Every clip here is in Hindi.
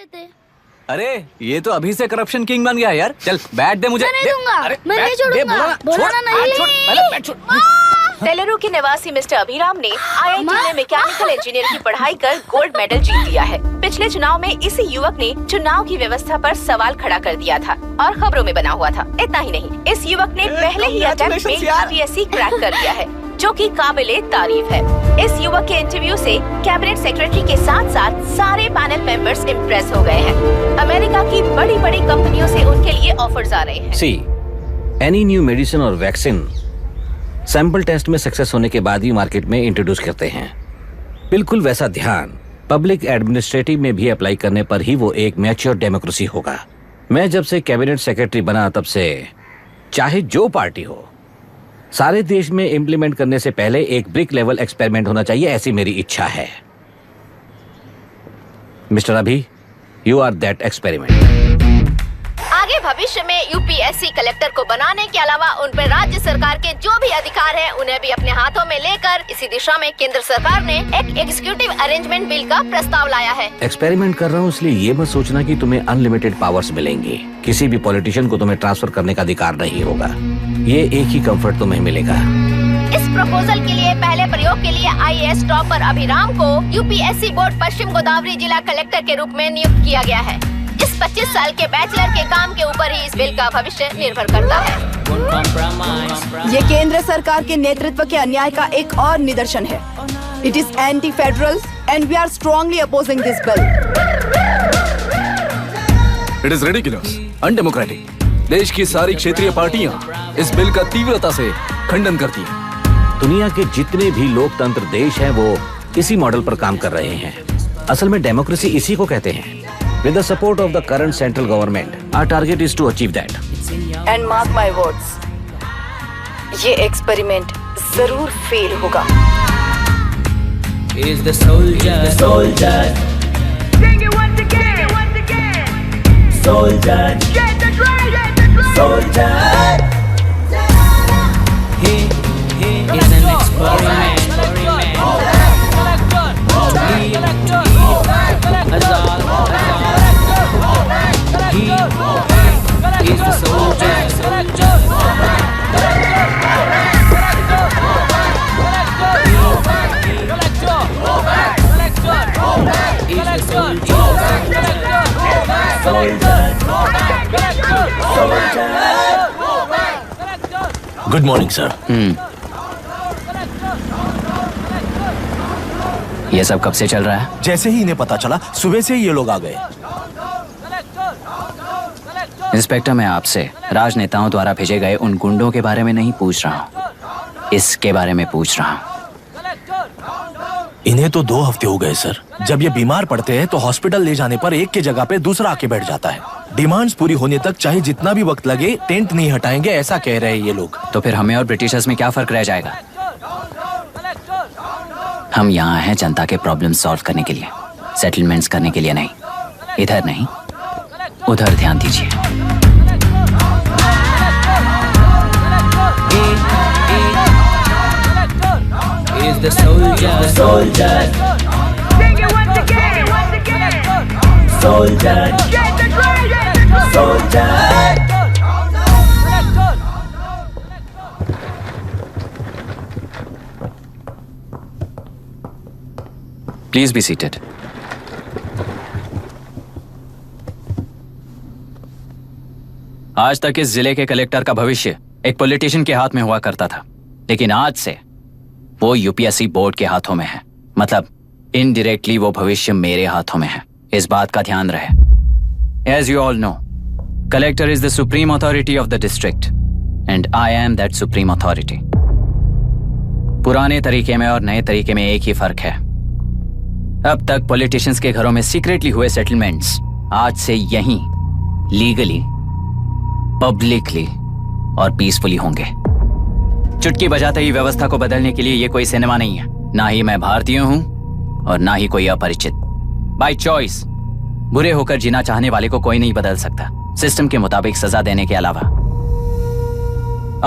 थे। अरे ये तो अभी से करप्शन किंग बन गया है यार। चल बैठ दे मुझे। मैं नहीं दूंगा, अरे मैं नहीं छोड़ूंगा। बोला ना नहीं। तेलुरु के निवासी मिस्टर अभिराम ने IIT में मैकेनिकल इंजीनियर की पढ़ाई कर गोल्ड मेडल जीत लिया है। पिछले चुनाव में इसी युवक ने चुनाव की व्यवस्था पर सवाल खड़ा कर दिया था और खबरों में बना हुआ था। इतना ही नहीं, इस युवक ने पहले ही अटेम्प्ट में UPSC क्रैक कर लिया है, जो कि काबिले तारीफ है। इस युवक के इंटरव्यू से कैबिनेट सेक्रेटरी के साथ साथ सारे पैनल मेंबर्स इम्प्रेस हो गए हैं। अमेरिका की बड़ी बड़ी कंपनियों से उनके लिए ऑफर्स आ रहे हैं। सी एनी न्यू मेडिसिन और वैक्सीन सैंपल टेस्ट में सक्सेस होने के बाद ही मार्केट में इंट्रोड्यूस करते हैं। बिल्कुल वैसा ध्यान पब्लिक एडमिनिस्ट्रेटिव में भी अप्लाई करने पर ही वो एक मैच्योर डेमोक्रेसी होगा। मैं जब से कैबिनेट सेक्रेटरी बना तब से चाहे जो पार्टी हो, सारे देश में इम्प्लीमेंट करने से पहले एक ब्रिक लेवल एक्सपेरिमेंट होना चाहिए, ऐसी मेरी इच्छा है। मिस्टर अभी, यू आर दैट एक्सपेरिमेंट। आगे भविष्य में UPSC कलेक्टर को बनाने के अलावा उन पर राज्य सरकार के जो भी अधिकार हैं, उन्हें भी अपने हाथों में लेकर इसी दिशा में केंद्र सरकार ने एक एग्जीक्यूटिव अरेंजमेंट बिल का प्रस्ताव लाया है। एक्सपेरिमेंट कर रहा हूँ इसलिए ये मत सोचना कि तुम्हें अनलिमिटेड पावर्स मिलेंगे। किसी भी पॉलिटिशियन को तुम्हें ट्रांसफर करने का अधिकार नहीं होगा। ये एक ही कंफर्ट तुम्हें मिलेगा। इस प्रपोजल के लिए पहले प्रयोग के लिए IAS टॉपर अभिराम को UPSC बोर्ड पश्चिम गोदावरी जिला कलेक्टर के रूप में नियुक्त किया गया है। इस 25 साल के बैचलर के काम के ऊपर ही इस बिल का भविष्य निर्भर करता है। ये केंद्र सरकार के नेतृत्व के अन्याय का एक और निदर्शन है। It is anti federal and we are strongly opposing this bill. It is ridiculous, undemocratic. देश की सारी क्षेत्रीय पार्टियां इस बिल का तीव्रता से खंडन करती हैं। दुनिया के जितने भी लोकतंत्र देश हैं वो इसी मॉडल पर काम कर रहे हैं। असल में डेमोक्रेसी इसी को कहते हैं। With the support of the current central government, our target is to achieve that. And mark my words, ये एक्सपेरिमेंट जरूर फेल होगा। Is the soldier, soldier. Sing it once again, once again. Soldier, get the drum, soldier. He is an experiment. He is the soldier. Good morning sir. ये सब कब से चल रहा है? जैसे ही इन्हें पता चला सुबह से ही ये लोग आ गए। इंस्पेक्टर, मैं आपसे राजनेताओं द्वारा भेजे गए उन गुंडों के बारे में नहीं पूछ रहा हूँ, इसके बारे में पूछ रहा हूँ। इन्हें तो 2 हफ्ते हो गए सर। जब ये बीमार पड़ते हैं तो हॉस्पिटल ले जाने पर एक के जगह पे दूसरा आके बैठ जाता है। डिमांड्स पूरी होने तक चाहे जितना भी वक्त लगे टेंट नहीं हटाएंगे, ऐसा कह रहे हैं ये लोग। तो फिर हमें और ब्रिटिशर्स में क्या फर्क रह जाएगा? हम यहाँ हैं जनता के प्रॉब्लम सॉल्व करने के लिए, सेटलमेंट्स करने के लिए नहीं। इधर नहीं, उधर ध्यान दीजिए। Is the soldier, soldier. Sing it once again, once again. Soldier, get the drum, soldier. Please be seated. आज तक इस जिले के कलेक्टर का भविष्य एक पॉलिटिशियन के हाथ में हुआ करता था, लेकिन आज से वो UPSC बोर्ड के हाथों में है। मतलब इनडायरेक्टली वो भविष्य मेरे हाथों में है। इस बात का ध्यान रहे। As you all know, collector is the supreme authority of the district, and I am that supreme authority. पुराने तरीके में और नए तरीके में एक ही फर्क है। अब तक पॉलिटिशियंस के घरों में सीक्रेटली हुए सेटलमेंट्स आज से यहीं लीगली, पब्लिकली और पीसफुली होंगे। चुटकी बजाते ही व्यवस्था को बदलने के लिए ये कोई सिनेमा नहीं है। ना ही मैं भारतीय हूं और ना ही कोई अपरिचित। बाय चॉइस बुरे होकर जीना चाहने वाले को कोई नहीं बदल सकता, सिस्टम के मुताबिक सजा देने के अलावा।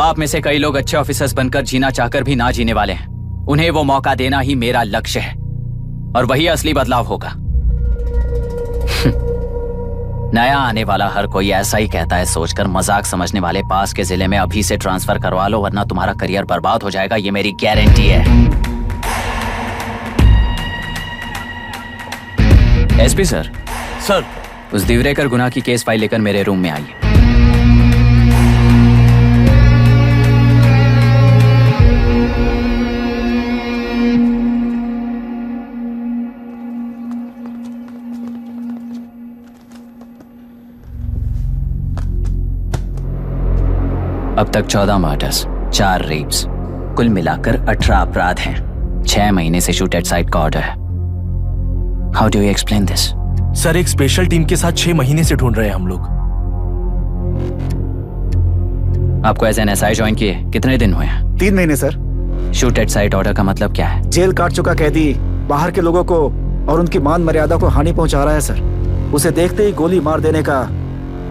आप में से कई लोग अच्छे ऑफिसर्स बनकर जीना चाहकर भी ना जीने वाले हैं। उन्हें वो मौका देना ही मेरा लक्ष्य है और वही असली बदलाव होगा। नया आने वाला हर कोई ऐसा ही कहता है सोचकर मजाक समझने वाले पास के जिले में अभी से ट्रांसफर करवा लो वरना तुम्हारा करियर बर्बाद हो जाएगा, ये मेरी गारंटी है। SP sir. सर। उस दिवरेकर गुना की केस फाइल लेकर मेरे रूम में आइए। अब तक 14 मर्डर्स, 4 रेप्स, कुल मिलाकर 18 अपराध हैं। 6 महीने से शूट एट साइट का ऑर्डर है। How do you explain this? Sir, एक स्पेशल टीम के साथ 6 महीने से ढूंढ रहे हैं हम लोग। आपको एज एन एसआई ज्वाइन किए कितने दिन हुए हैं? 3 महीने sir. Shoot at site order का मतलब क्या है? जेल काट चुका कैदी बाहर के लोगों को और उनकी मान मर्यादा को हानि पहुंचा रहा है सर। उसे देखते ही गोली मार देने का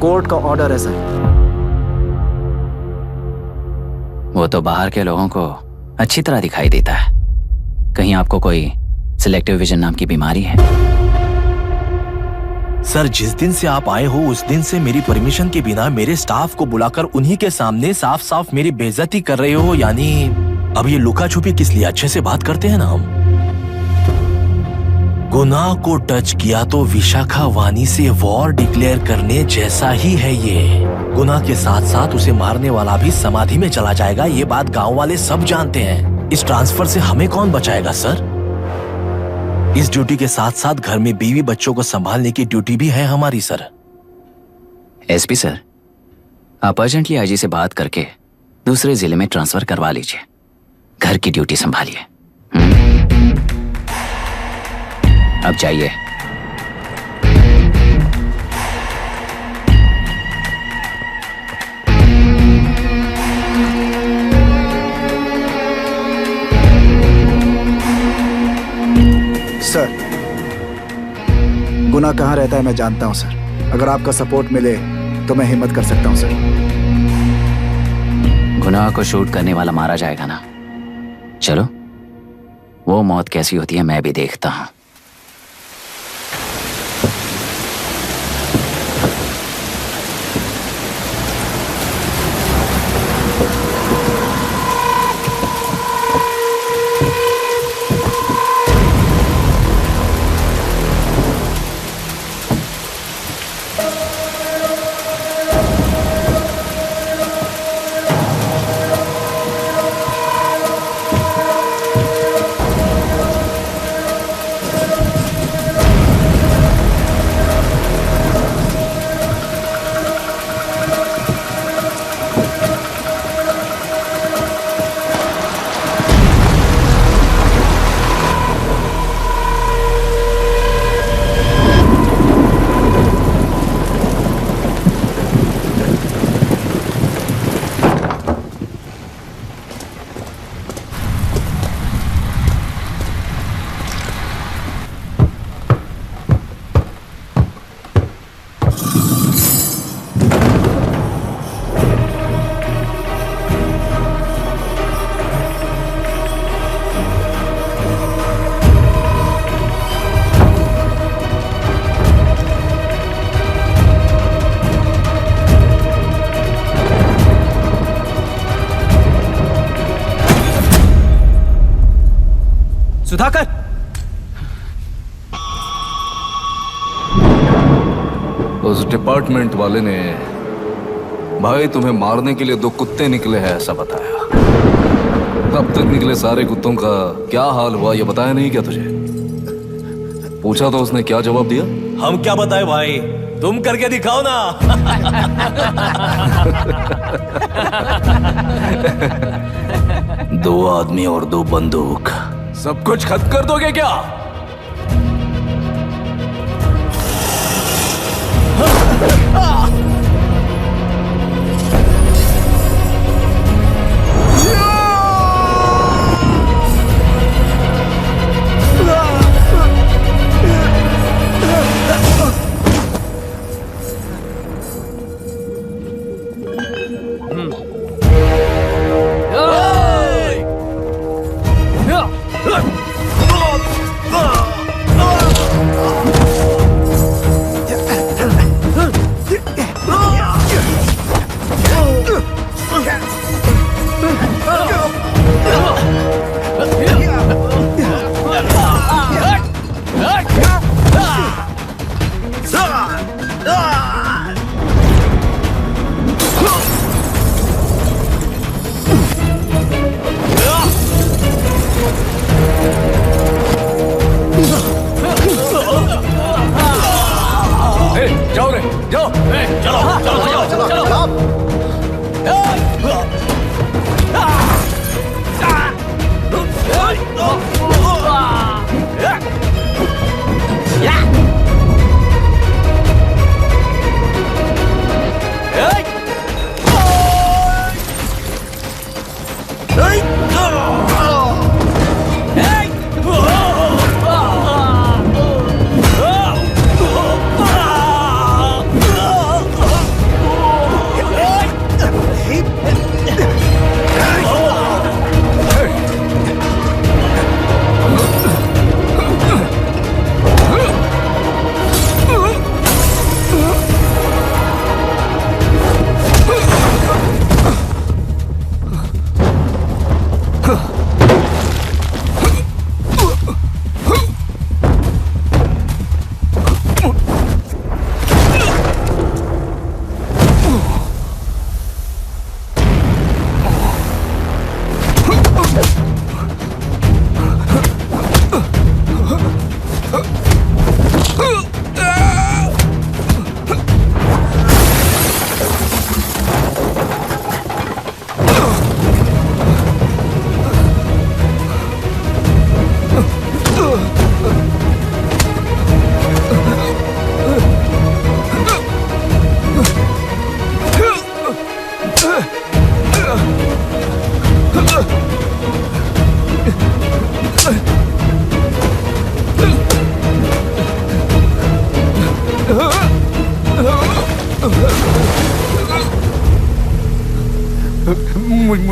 कोर्ट का ऑर्डर है सर। वो तो बाहर के लोगों को अच्छी तरह दिखाई देता है। कहीं आपको कोई सिलेक्टिव विजन नाम की बीमारी है? सर, जिस दिन से आप आए हो उस दिन से मेरी परमिशन के बिना मेरे स्टाफ को बुलाकर उन्हीं के सामने साफ साफ मेरी बेइज्जती कर रहे हो। यानी अब ये लुका छुपी किस लिए? अच्छे से बात करते हैं ना हम। गुनाह को टच किया तो विशाखा वानी से वॉर डिक्लेयर करने जैसा ही है ये। गुनाह के साथ साथ उसे मारने वाला भी समाधि में चला जाएगा, ये बात गांव वाले सब जानते हैं। इस ट्रांसफर से हमें कौन बचाएगा सर? इस ड्यूटी के साथ साथ घर में बीवी बच्चों को संभालने की ड्यूटी भी है हमारी सर। एसपी सर, आप अर्जेंटली आईजी से बात करके दूसरे जिले में ट्रांसफर करवा लीजिए। घर की ड्यूटी संभालिए। अब जाइए। सर, गुना कहाँ रहता है मैं जानता हूँ सर। अगर आपका सपोर्ट मिले तो मैं हिम्मत कर सकता हूँ सर। गुनाह को शूट करने वाला मारा जाएगा ना? चलो, वो मौत कैसी होती है मैं भी देखता हूँ। सुधाकर, उस डिपार्टमेंट वाले ने भाई तुम्हें मारने के लिए 2 कुत्ते निकले हैं ऐसा बताया। अब तक निकले सारे कुत्तों का क्या हाल हुआ ये बताया नहीं क्या तुझे? पूछा तो उसने क्या जवाब दिया? हम क्या बताए भाई, तुम करके दिखाओ ना। 2 आदमी और 2 बंदूक, सब कुछ खत्म कर दोगे क्या? जाओ रे जाओ।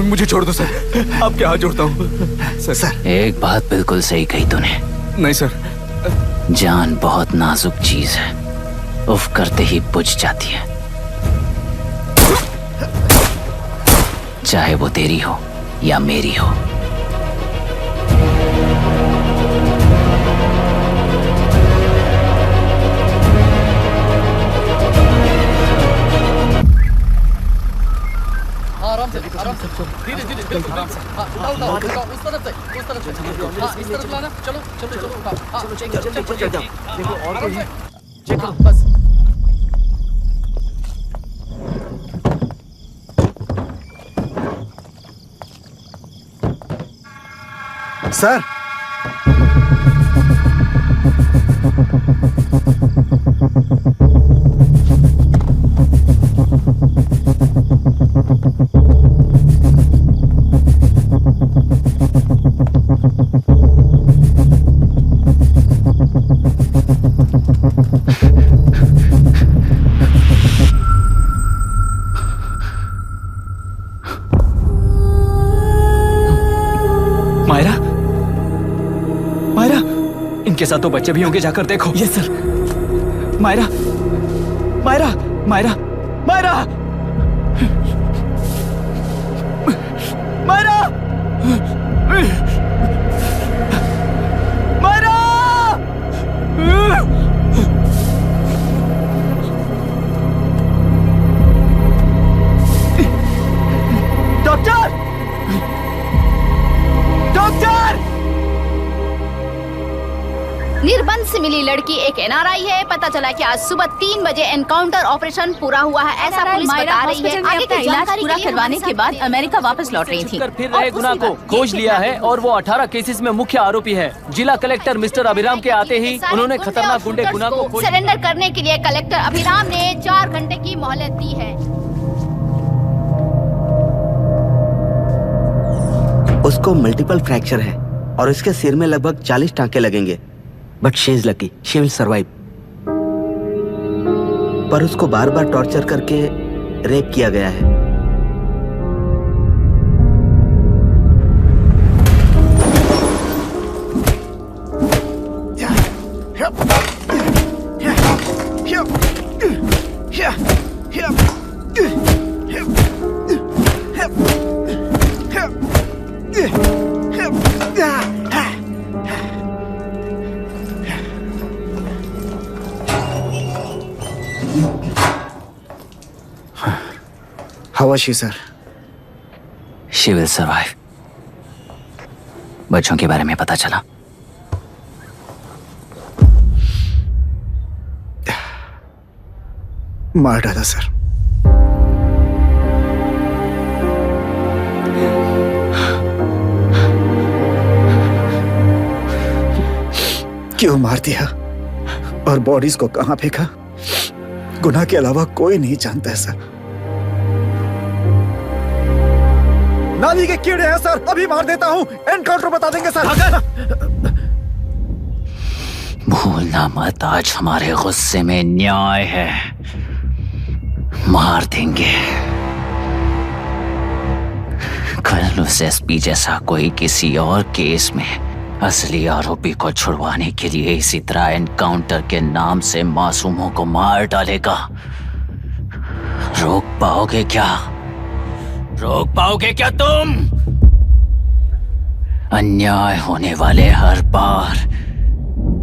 मुझे छोड़ दो सर, आपके हाथ जोड़ता हूँ सर। एक बात बिल्कुल सही कही तूने। नहीं सर। जान बहुत नाजुक चीज है, उफ करते ही बुझ जाती है, चाहे वो तेरी हो या मेरी हो। आराम से धीरे धीरे आराम से। उठाओ उस तरफ से इस तरफ लाना। चलो चलो चलो उठाओ। चलो चल जाओ। देखो और कोई चेक करो बस। सर इनके साथ तो बच्चे भी होंगे, जाकर देखो। Yes sir. Myra Myra Myra Myra Myra Myra doctor doctor. निर्बंध से मिली लड़की एक एनआरआई है। पता चला कि आज सुबह 3 बजे एनकाउंटर ऑपरेशन पूरा हुआ है, ऐसा पुलिस बता रही है। आगे की इलाज पूरा करवाने के बाद अमेरिका वापस लौट रही थी। फिर रहे गुनाह को खोज लिया है और वो 18 केसेस में मुख्य आरोपी है। जिला कलेक्टर मिस्टर अभिराम के आते ही उन्होंने खतरनाक गुंडे गुनाह को सरेंडर करने के लिए कलेक्टर अभिराम ने 4 घंटे की मोहलत दी है। उसको मल्टीपल फ्रैक्चर है और इसके सिर में लगभग 40 टांके लगेंगे, but she is lucky, she will survive. पर उसको बार बार टॉर्चर करके रेप किया गया है। How was she, sir? She will survive. बच्चों के बारे में पता चला? मार डाला सर। क्यों मार दिया और बॉडीज को कहां फेंका, गुनाह के अलावा कोई नहीं जानता है सर। नाली के कीड़े हैं सर, अभी मार देता हूं, एनकाउंटर बता देंगे सर। भूलना मत, आज हमारे गुस्से में न्याय है, मार देंगे। कल उस एसपी जैसा कोई किसी और केस में असली आरोपी को छुड़वाने के लिए इसी तरह एनकाउंटर के नाम से मासूमों को मार डालेगा। रोक पाओगे क्या? रोक पाओगे क्या तुम? अन्याय होने वाले हर बार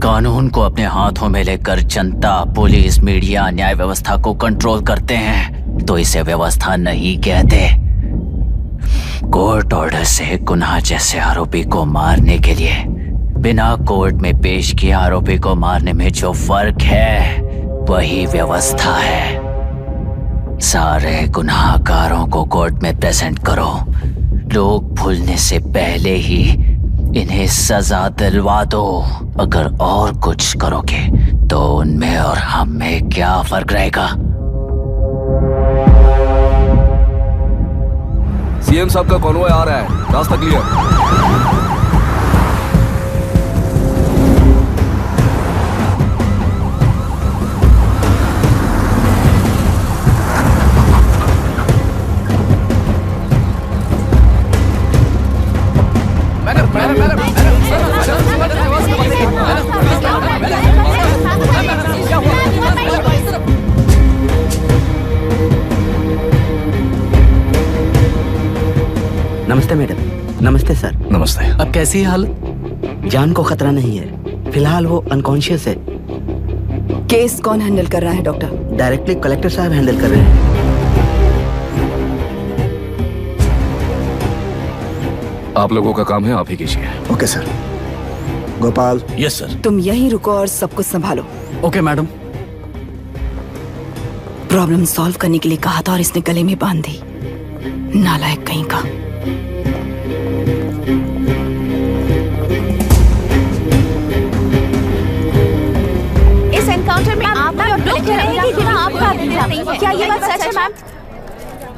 कानून को अपने हाथों में लेकर जनता, पुलिस, मीडिया, न्याय व्यवस्था को कंट्रोल करते हैं तो इसे व्यवस्था नहीं कहते। कोर्ट ऑर्डर से गुनाह जैसे आरोपी को मारने के लिए बिना कोर्ट में पेश किए आरोपी को मारने में जो फर्क है वही व्यवस्था है। सारे गुनाहगारों को कोर्ट में प्रेजेंट करो, लोग भूलने से पहले ही इन्हें सजा दिलवा दो। अगर और कुछ करोगे तो उनमें और हम में क्या फर्क रहेगा? सीएम साहब का कॉन्वॉय आ रहा है, रास्ता क्लियर। नमस्ते मैडम। नमस्ते सर। नमस्ते। अब कैसी है हालत? जान को खतरा नहीं है, फिलहाल वो अनकॉन्शियस है। केस कौन हैंडल कर रहा है डॉक्टर? डायरेक्टली कलेक्टर साहब हैंडल कर रहे हैं। आप लोगों का काम है, आप ही कीजिए। Okay sir. Gopal. Yes sir. तुम यहीं रुको और सब कुछ संभालो। Okay madam. प्रॉब्लम सॉल्व करने के लिए कहा था और इसने गले में बांध दी, नालायक कहीं का। इस एनकाउंटर में आपका और कलेक्टर अभिराम के बिना आपका अभिराम नहीं है। क्या ये बात सच है मैम?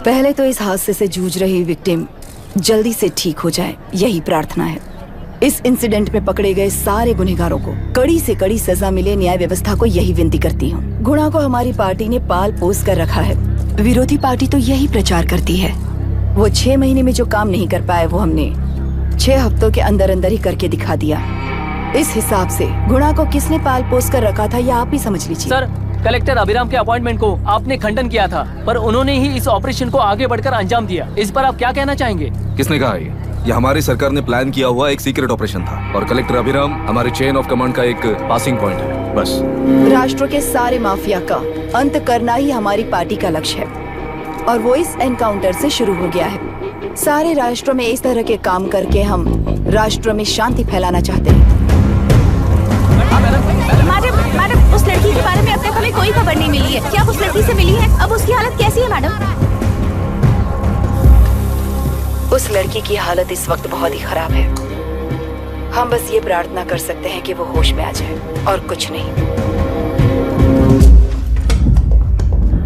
पहले तो इस हादसे से जूझ रही विक्टिम जल्दी से ठीक हो जाए, यही प्रार्थना है। इस इंसिडेंट में पकड़े गए सारे गुनहगारों को कड़ी से कड़ी सजा मिले, न्याय व्यवस्था को यही विनती करती हूँ। गुना को हमारी पार्टी ने पाल पोस कर रखा है, विरोधी पार्टी तो यही प्रचार करती है। वो 6 महीने में जो काम नहीं कर पाए वो हमने 6 हफ्तों के अंदर अंदर ही करके दिखा दिया। इस हिसाब से गुणा को किसने पाल पोस कर रखा था, यह आप ही समझ लीजिए। सर, कलेक्टर अभिराम के अपॉइंटमेंट को आपने खंडन किया था, पर उन्होंने ही इस ऑपरेशन को आगे बढ़कर अंजाम दिया। इस पर आप क्या कहना चाहेंगे? किसने कहा ये हमारी सरकार ने प्लान किया हुआ एक सीक्रेट ऑपरेशन था और कलेक्टर अभिराम हमारे चेन ऑफ कमांड का एक पासिंग पॉइंट है, बस। राष्ट्र के सारे माफिया का अंत करना ही हमारी पार्टी का लक्ष्य है और वो इस एनकाउंटर से शुरू हो गया है। सारे राष्ट्रों में इस तरह के काम करके हम राष्ट्र में शांति फैलाना चाहते हैं। मैडम, उस लड़की के बारे में अब तक हमें कोई खबर नहीं मिली है। क्या उस लड़की से मिली है? अब उसकी हालत कैसी है मैडम? उस लड़की की हालत इस वक्त बहुत ही खराब है। हम बस ये प्रार्थना कर सकते हैं कि वो होश में आ जाए और कुछ नहीं।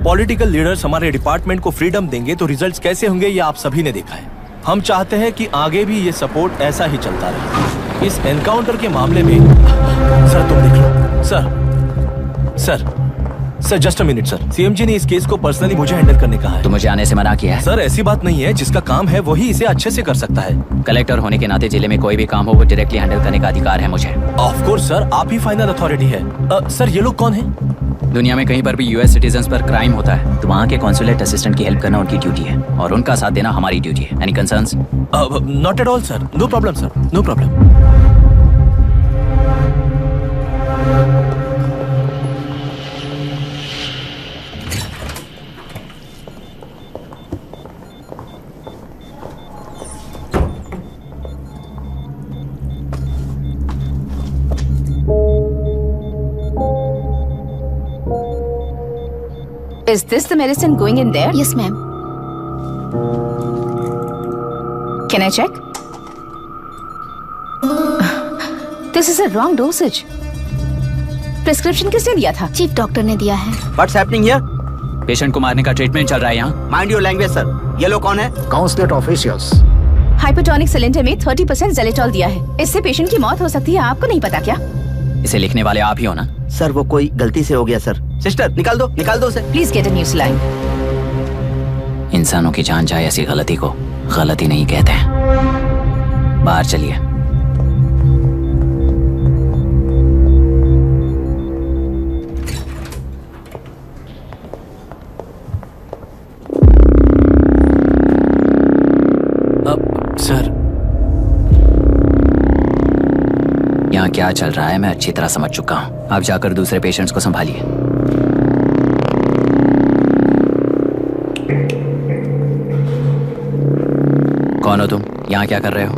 पॉलिटिकल लीडर्स हमारे डिपार्टमेंट को फ्रीडम देंगे तो रिजल्ट्स कैसे होंगे ये आप सभी ने देखा है। हम चाहते हैं कि आगे भी ये सपोर्ट ऐसा ही चलता रहे। इस एनकाउंटर के मामले में सर तुम देख लो। Sir just a minute sir. CMG ने इस केस को पर्सनली मुझे हैंडल करने कहा है। तो मुझे आने से मना किया है? सर ऐसी बात नहीं है, जिसका काम है वही इसे अच्छे से कर सकता है। कलेक्टर होने के नाते जिले में कोई भी काम हो वो डायरेक्टली हैंडल करने का अधिकार है मुझे। ऑफ कोर्स सर, आप ही फाइनल अथॉरिटी है। सर ये लोग कौन है? दुनिया में कहीं पर भी यूएस सिटीजन्स पर क्राइम होता है तो वहाँ के कॉन्सुलेट असिस्टेंट की हेल्प करना उनकी ड्यूटी है और उनका साथ देना हमारी ड्यूटी है। Any concerns? Not at all sir, no problem sir, no problem. Is this the medicine going in there? Yes, ma'am. Can I check? This is a wrong dosage. Prescription किसने दिया था? चीफ डॉक्टर ने दिया है। What's happening here? पेशेंट को मारने का ट्रीटमेंट चल रहा है यहाँ। Mind your language, sir. ये लोग कौन है? Consulate officials. हाइपोटोनिक सिलेंडर में 30% ज़ेलेटॉल दिया है। इससे पेशेंट की मौत हो सकती है, आपको नहीं पता क्या? इसे लिखने वाले आप ही हो ना? सर वो कोई गलती से हो गया सर। सिस्टर निकाल दो उसे। Please get a new saline. इंसानों की जान जाए ऐसी गलती को गलती नहीं कहते हैं। बाहर चलिए। सर यहाँ क्या चल रहा है मैं अच्छी तरह समझ चुका हूँ। आप जाकर दूसरे पेशेंट्स को संभालिए। कौन हो तुम? यहाँ क्या कर रहे हो?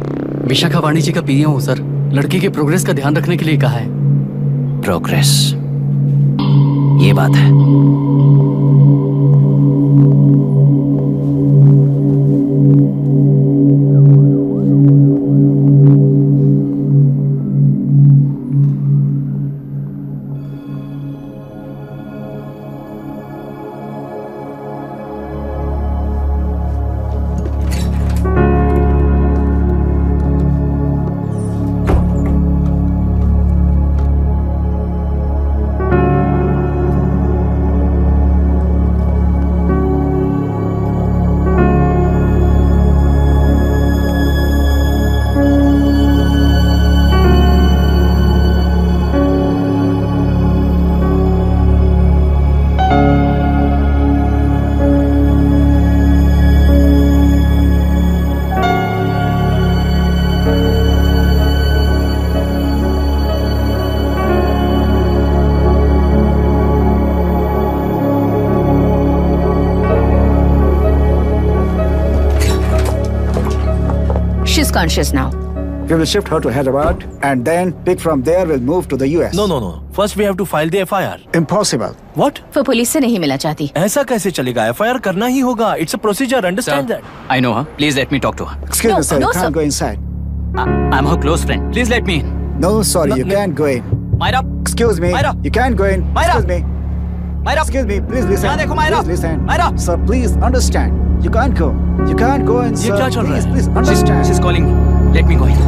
विशाखा वाणी जी का पीए हूँ सर। लड़की के प्रोग्रेस का ध्यान रखने के लिए कहा है। प्रोग्रेस, ये बात है। She's conscious now. We will shift her to Hyderabad and then pick from there. We'll move to the US. No. First we have to file the FIR. Impossible. What? वो पुलिस से नहीं मिलना चाहती। ऐसा कैसे चलेगा? FIR करना ही होगा. It's a procedure. Understand that? I know her. Please let me talk to her. Excuse me, sir. no, You can't sir. go inside. I'm her close friend. Please let me in. No, sorry, you can't go in. Myra. Excuse me. Myra. You can't go in. Myra. Excuse me. Myra. Excuse me. Please listen. यहाँ देखो Myra. Please listen. Myra. Sir, please understand. You can't go. You can't go in, ये sir. क्या चल रहा है? Please understand. She's calling me. Let me go in.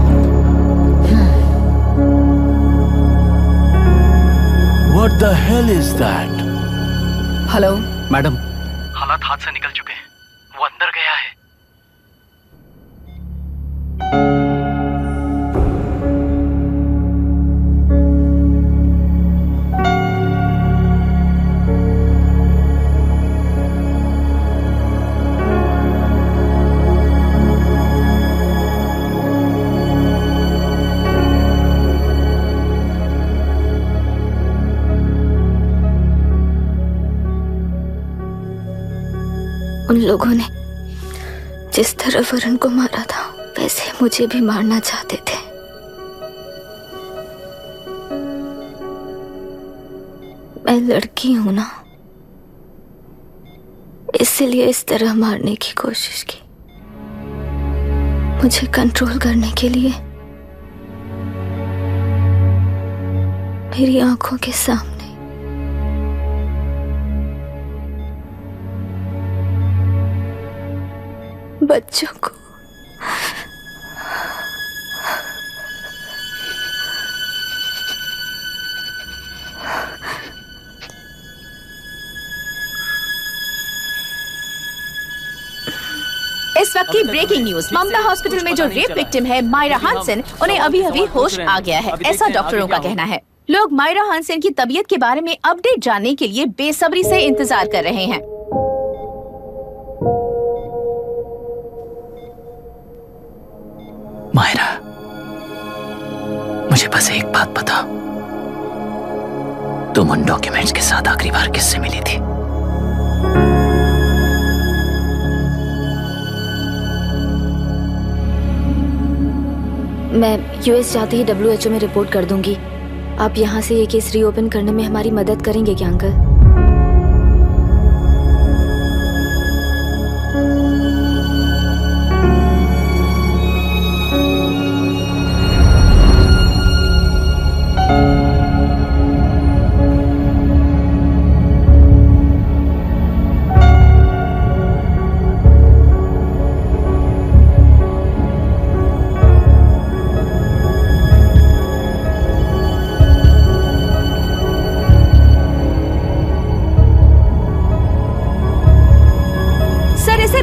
What the hell is that? Hello madam, हालात हाथ से निकल चुके हैं। वो अंदर गया है। उन लोगों ने जिस तरह वरुण को मारा था वैसे मुझे भी मारना चाहते थे। मैं लड़की हूं ना, इसलिए इस तरह मारने की कोशिश की। मुझे कंट्रोल करने के लिए मेरी आंखों के सामने बच्चों को इस वक्त की ब्रेकिंग न्यूज। ममता हॉस्पिटल में जो रेप विक्टिम है मायरा हानसन, उन्हें अभी अभी होश आ गया है, ऐसा डॉक्टरों का कहना है। लोग मायरा हानसन की तबीयत के बारे में अपडेट जानने के लिए बेसब्री से इंतजार कर रहे हैं। मायरा, मुझे बस एक बात बता, तुम उन डॉक्यूमेंट्स के साथ आखिरी बार किससे मिली थी? मैं यूएस जाते ही WHO में रिपोर्ट कर दूंगी। आप यहाँ से ये केस रीओपन करने में हमारी मदद करेंगे क्या अंकल?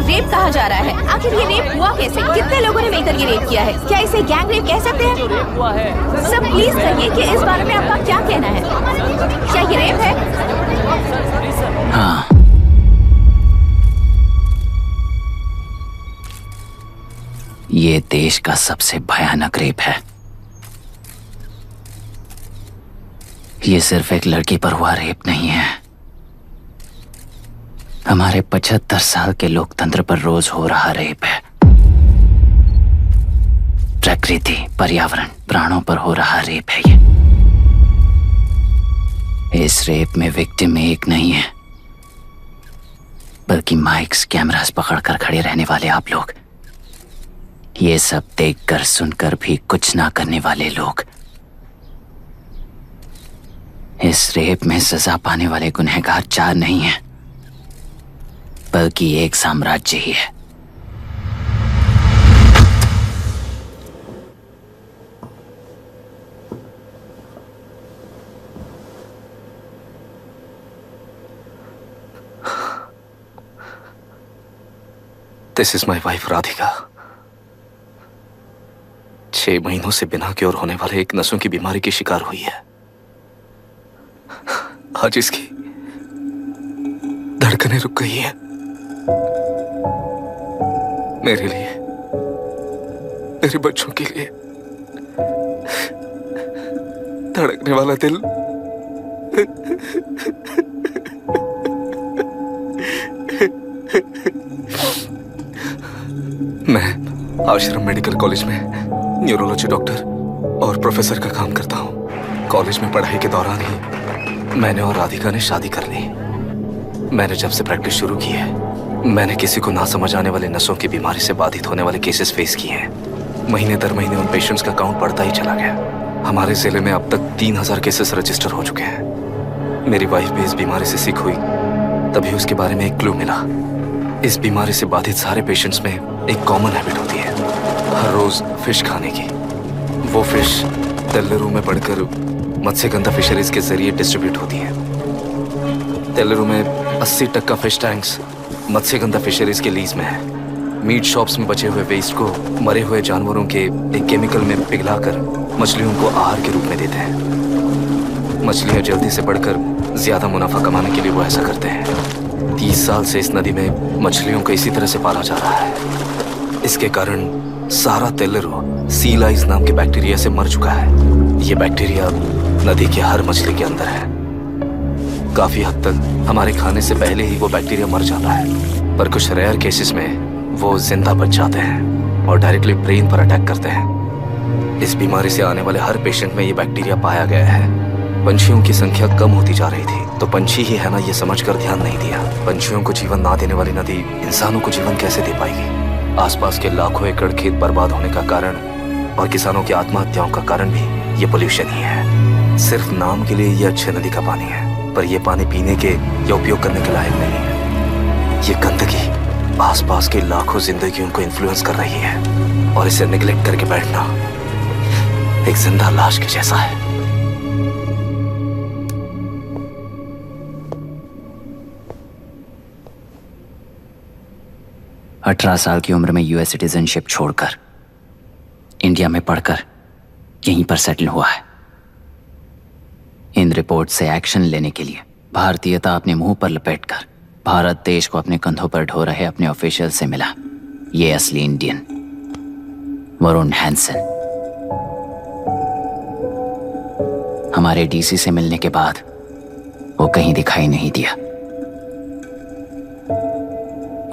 रेप कहा जा रहा है। आखिर ये रेप हुआ कैसे? कितने लोगों ने मिलकर ये रेप किया है? क्या इसे गैंग रेप कह सकते हैं? सब प्लीज कहिए कि इस बारे में आपका क्या कहना है? क्या ये रेप है? हाँ, ये देश का सबसे भयानक रेप है। ये सिर्फ एक लड़की पर हुआ रेप नहीं है, हमारे 75 साल के लोकतंत्र पर रोज हो रहा रेप है। प्रकृति, पर्यावरण, प्राणों पर हो रहा रेप है ये। इस रेप में विक्टिम एक नहीं है, बल्कि माइक्स, कैमरास पकड़कर खड़े रहने वाले आप लोग, ये सब देखकर सुनकर भी कुछ ना करने वाले लोग। इस रेप में सजा पाने वाले गुनहगार 4 नहीं हैं, बल्कि एक साम्राज्य ही है। This is my wife Radhika. 6 महीनों से बिना क्योर होने वाले एक नसों की बीमारी की शिकार हुई है। आज इसकी धड़कनें रुक गई है। मेरे लिए, मेरे बच्चों के लिए धड़कने वाला दिल मैं आश्रम मेडिकल कॉलेज में न्यूरोलॉजी डॉक्टर और प्रोफेसर का काम करता हूँ। कॉलेज में पढ़ाई के दौरान ही मैंने और राधिका ने शादी कर ली। मैंने जब से प्रैक्टिस शुरू की है, मैंने किसी को ना समझ आने वाले नसों की बीमारी से बाधित होने वाले केसेस फेस किए हैं। महीने दर महीने उन पेशेंट्स का काउंट बढ़ता ही चला गया। हमारे जिले में अब तक 3000 केसेस रजिस्टर हो चुके हैं। मेरी वाइफ भी इस बीमारी से सिक हुई, तभी उसके बारे में एक क्लू मिला। इस बीमारी से बाधित सारे पेशेंट्स में एक कॉमन हैबिट होती है, हर रोज फिश खाने की। वो फिश तेल्लेरू में बढ़कर मत्स्यगंधा फिशरीज के जरिए डिस्ट्रीब्यूट होती है। तेल्लेरू में 80% फिश टैंक्स मत्स्यगंधा फिशरीज के लीज में है। मीट शॉप्स में बचे हुए वेस्ट को मरे हुए जानवरों के एक केमिकल में पिघलाकर मछलियों को आहार के रूप में देते हैं। मछलियां जल्दी से बढ़कर ज्यादा मुनाफा कमाने के लिए वो ऐसा करते हैं। 30 साल से इस नदी में मछलियों को इसी तरह से पाला जा रहा है। इसके कारण सारा तेल्लेरू सी लाइस नाम के बैक्टीरिया से मर चुका है। ये बैक्टीरिया नदी के हर मछली के अंदर है। काफी हद तक हमारे खाने से पहले ही वो बैक्टीरिया मर जाता है, पर कुछ रेयर केसेस में वो जिंदा बच जाते हैं और डायरेक्टली ब्रेन पर अटैक करते हैं। इस बीमारी से आने वाले हर पेशेंट में ये बैक्टीरिया पाया गया है। पंछियों की संख्या कम होती जा रही थी, तो पंछी ही है ना ये समझकर ध्यान नहीं दिया। पंछियों को जीवन ना देने वाली नदी इंसानों को जीवन कैसे दे पाएगी? आसपास के लाखों एकड़ खेत बर्बाद होने का कारण और किसानों की आत्महत्याओं का कारण भी ये पोल्यूशन ही है। सिर्फ नाम के लिए ये अच्छे नदी का पानी है, पर ये पानी पीने के या उपयोग करने के लायक नहीं है। ये गंदगी आसपास के लाखों जिंदगियों को इन्फ्लुएंस कर रही है और इसे निगलेक्ट करके बैठना एक जिंदा लाश के जैसा है। अठारह साल की उम्र में यूएस सिटीजनशिप छोड़कर इंडिया में पढ़कर यहीं पर सेटल हुआ है। इन रिपोर्ट से एक्शन लेने के लिए भारतीयता अपने मुंह पर लपेटकर भारत देश को अपने कंधों पर ढो रहे अपने ऑफिशियल से मिला ये असली इंडियन वरुण हैंसन। हमारे डीसी से मिलने के बाद वो कहीं दिखाई नहीं दिया।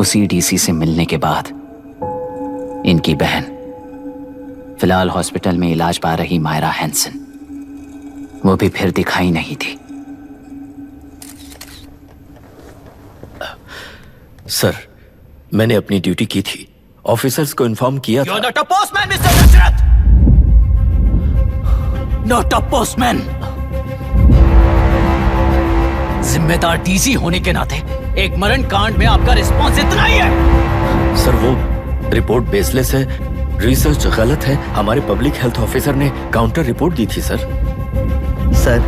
उसी डीसी से मिलने के बाद इनकी बहन, फिलहाल हॉस्पिटल में इलाज पा रही मायरा हैंसन, वो भी फिर दिखाई नहीं दी। सर, मैंने अपनी ड्यूटी की थी, ऑफिसर्स को इन्फॉर्म किया था। You're not a postman, Mr. Dashrath! Not a postman! जिम्मेदार डीसी होने के नाते एक मरण कांड में आपका रिस्पॉन्स इतना ही है। सर, वो रिपोर्ट बेसलेस है, रिसर्च गलत है। हमारे पब्लिक हेल्थ ऑफिसर ने काउंटर रिपोर्ट दी थी सर। सर,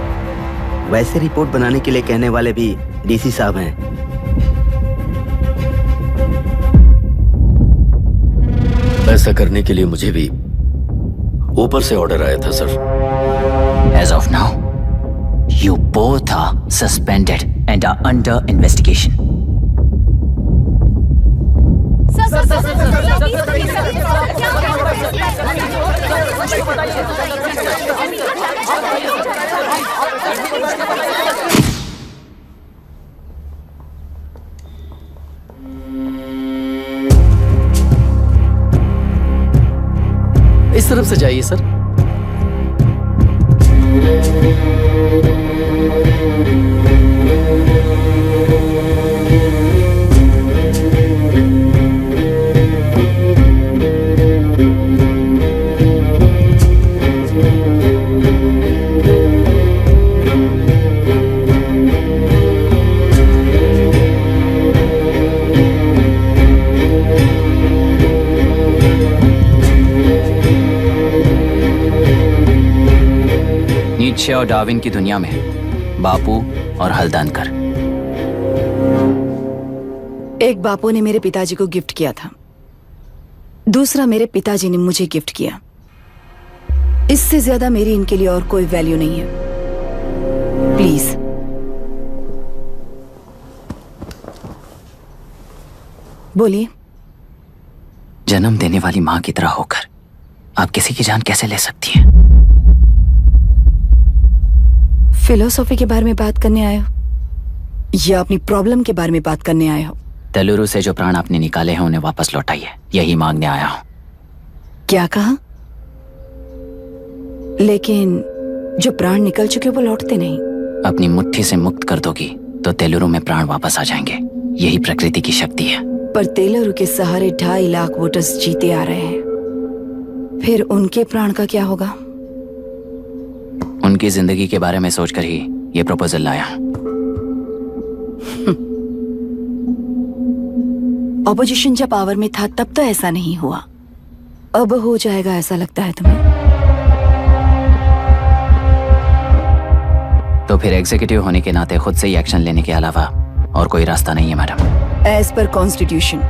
वैसे रिपोर्ट बनाने के लिए कहने वाले भी डीसी साहब हैं। ऐसा करने के लिए मुझे भी ऊपर से ऑर्डर आया था sir. As of now, you both are suspended and are under investigation. इस तरफ से जाइए सर। नीचे और डार्विन की दुनिया में बापू और हल्दानकर। एक बापू ने मेरे पिताजी को गिफ्ट किया था, दूसरा मेरे पिताजी ने मुझे गिफ्ट किया। इससे ज्यादा मेरी इनके लिए और कोई वैल्यू नहीं है। प्लीज बोलिए। जन्म देने वाली मां की तरह होकर आप किसी की जान कैसे ले सकती हैं? फिलोसॉफी के बारे में बात करने आए हो या अपनी प्रॉब्लम के बारे में बात करने आए हो? तेलुरु से जो प्राण आपने निकाले हैं उन्हें वापस लौटाइए, यही मांगने आया हूं। क्या कहा? लेकिन जो प्राण निकल चुके वो लौटते नहीं। अपनी मुट्ठी से मुक्त कर दोगी तो तेलुरु में प्राण वापस आ जाएंगे, यही प्रकृति की शक्ति है। पर तेलुरु के सहारे 2.5 लाख वोटर्स जीते आ रहे हैं, फिर उनके प्राण का क्या होगा? उनकी जिंदगी के बारे में सोचकर ही ये प्रपोजल लाया। ऑपोजिशन जब पावर में था तब तो ऐसा नहीं हुआ, अब हो जाएगा ऐसा लगता है तुम्हें? तो फिर एग्जीक्यूटिव होने के नाते खुद से ही एक्शन लेने के अलावा और कोई रास्ता नहीं है मैडम। एज पर कॉन्स्टिट्यूशन,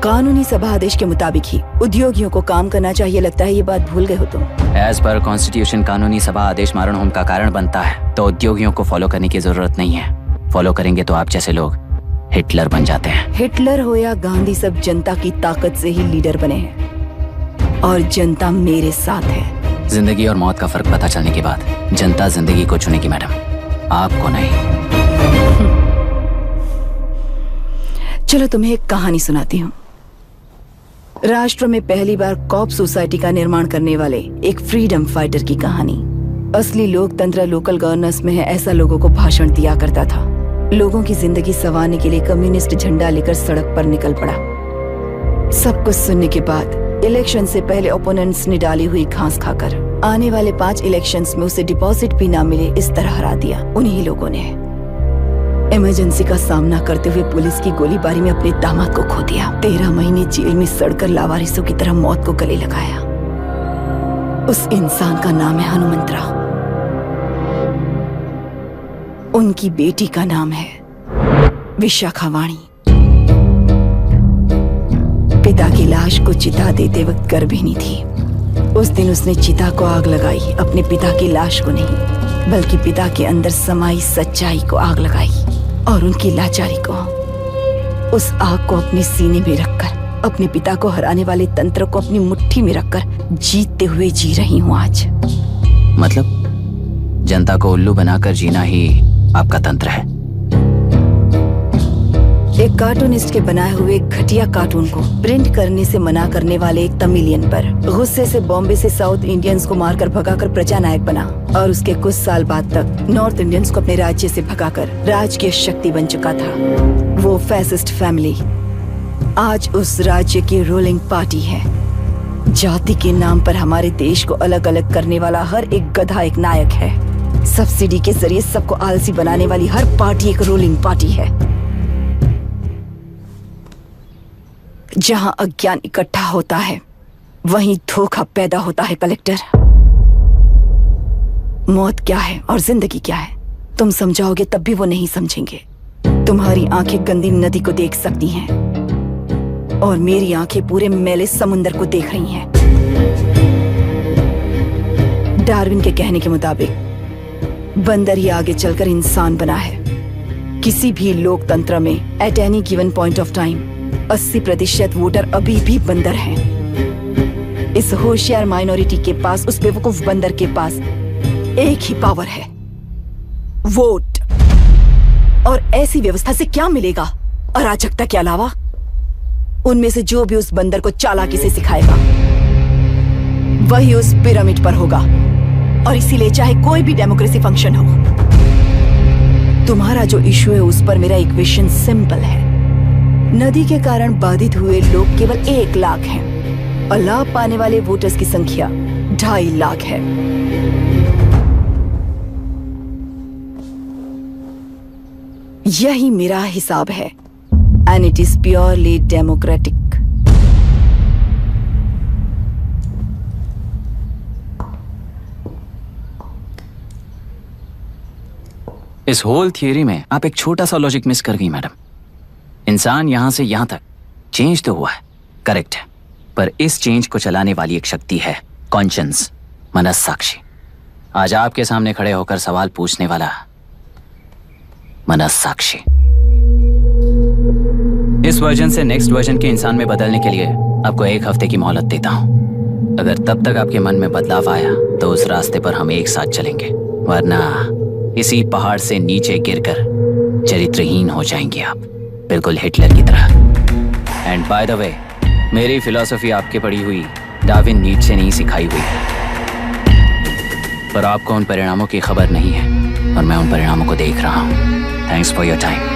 कानूनी सभा आदेश के मुताबिक ही उद्योगियों को काम करना चाहिए। लगता है ये बात भूल गए हो तुम। एज पर कॉन्स्टिट्यूशन कानूनी सभा आदेश मारण होम का कारण बनता है, तो उद्योगियों को फॉलो करने की जरूरत नहीं है। फॉलो करेंगे तो आप जैसे लोग हिटलर बन जाते हैं। हिटलर हो या गांधी, सब जनता की ताकत से ही लीडर बने हैं और जनता मेरे साथ है। जिंदगी और मौत का फर्क पता चलने के बाद जनता जिंदगी को चुनेगी मैडम, आपको नहीं। चलो तुम्हें एक कहानी सुनाती हूँ। राष्ट्र में पहली बार कॉप सोसाइटी का निर्माण करने वाले एक फ्रीडम फाइटर की कहानी। असली लोकतंत्र लोकल गवर्नेंस में है, ऐसा लोगों को भाषण दिया करता था। लोगों की जिंदगी संवारने के लिए कम्युनिस्ट झंडा लेकर सड़क पर निकल पड़ा। सब कुछ सुनने के बाद इलेक्शन से पहले ओपोनेंट्स ने डाली हुई घास खाकर आने वाले 5 इलेक्शंस में उसे डिपॉजिट भी ना मिले इस तरह हरा दिया। उन्हीं लोगों ने इमरजेंसी का सामना करते हुए पुलिस की गोलीबारी में अपने दामाद को खो दिया। 13 महीने जेल में सड़कर लावारिसों की तरह मौत को गले लगाया। उस इंसान का नाम है हनुमंतरा। उनकी बेटी का नाम है विशाखावाणी। पिता की लाश को चिता देते वक्त गर्भिणी थी। उस दिन उसने चिता को आग लगाई, अपने पिता की लाश को नहीं बल्कि पिता के अंदर समाई सच्चाई को आग लगाई और उनकी लाचारी को। उस आग को अपने सीने में रखकर अपने पिता को हराने वाले तंत्र को अपनी मुट्ठी में रखकर जीतते हुए जी रही हूँ आज। मतलब जनता को उल्लू बनाकर जीना ही आपका तंत्र है? एक कार्टूनिस्ट के बनाए हुए एक घटिया कार्टून को प्रिंट करने से मना करने वाले एक तमिलियन पर गुस्से से बॉम्बे से साउथ इंडियंस को मारकर भगाकर प्रजानायक बना और उसके कुछ साल बाद तक नॉर्थ इंडियंस को अपने राज्य से भगाकर राजकीय शक्ति बन चुका था। वो फैसिस्ट फैमिली आज उस राज्य की रूलिंग पार्टी है। जाति के नाम पर हमारे देश को अलग अलग करने वाला हर एक गधा एक नायक है। सब्सिडी के जरिए सबको आलसी बनाने वाली हर पार्टी एक रूलिंग पार्टी है। जहां अज्ञान इकट्ठा होता है वहीं धोखा पैदा होता है। कलेक्टर, मौत क्या है और जिंदगी क्या है तुम समझाओगे तब भी वो नहीं समझेंगे। तुम्हारी आंखें गंदी नदी को देख सकती हैं और मेरी आंखें पूरे मैले समुंदर को देख रही हैं। डार्विन के कहने के मुताबिक बंदर ही आगे चलकर इंसान बना है। किसी भी लोकतंत्र में at any given point of time 80% voter अभी भी बंदर हैं। इस होशियार माइनॉरिटी के पास, उस बेवकूफ बंदर के पास एक ही पावर है, वोट। और ऐसी व्यवस्था से क्या मिलेगा अराजकता के अलावा? उनमें से जो भी उस बंदर को चालाकी से सिखाएगा वही उस पिरामिड पर होगा। और इसीलिए चाहे कोई भी डेमोक्रेसी फंक्शन हो, तुम्हारा जो इशू है उस पर मेरा इक्वेशन सिंपल है। नदी के कारण बाधित हुए लोग केवल 1 लाख हैं और लाभ पाने वाले वोटर्स की संख्या 2.5 लाख है। यही मेरा हिसाब है and it is purely democratic. इस होल थियरी में आप एक छोटा सा लॉजिक मिस कर गई मैडम। इंसान यहां से यहां तक चेंज तो हुआ है, करेक्ट है, पर इस चेंज को चलाने वाली एक शक्ति है, कॉन्शियंस, मनस्साक्षी। आज आपके सामने खड़े होकर सवाल पूछने वाला मनस्साक्षी। इस वर्जन से नेक्स्ट वर्जन के इंसान में बदलने के लिए आपको 1 हफ्ते की मोहलत देता हूं। अगर तब तक आपके मन में बदलाव आया तो उस रास्ते पर हम एक साथ चलेंगे, वरना इसी पहाड़ से नीचे गिरकर चरित्रहीन हो जाएंगे आप, बिल्कुल हिटलर की तरह। एंड बाय द वे, मेरी फिलॉसफी आपके पढ़ी हुई डार्विन नीचे नहीं सिखाई हुई है, पर आपको उन परिणामों की खबर नहीं है और मैं उन परिणामों को देख रहा हूं। Thanks for your time.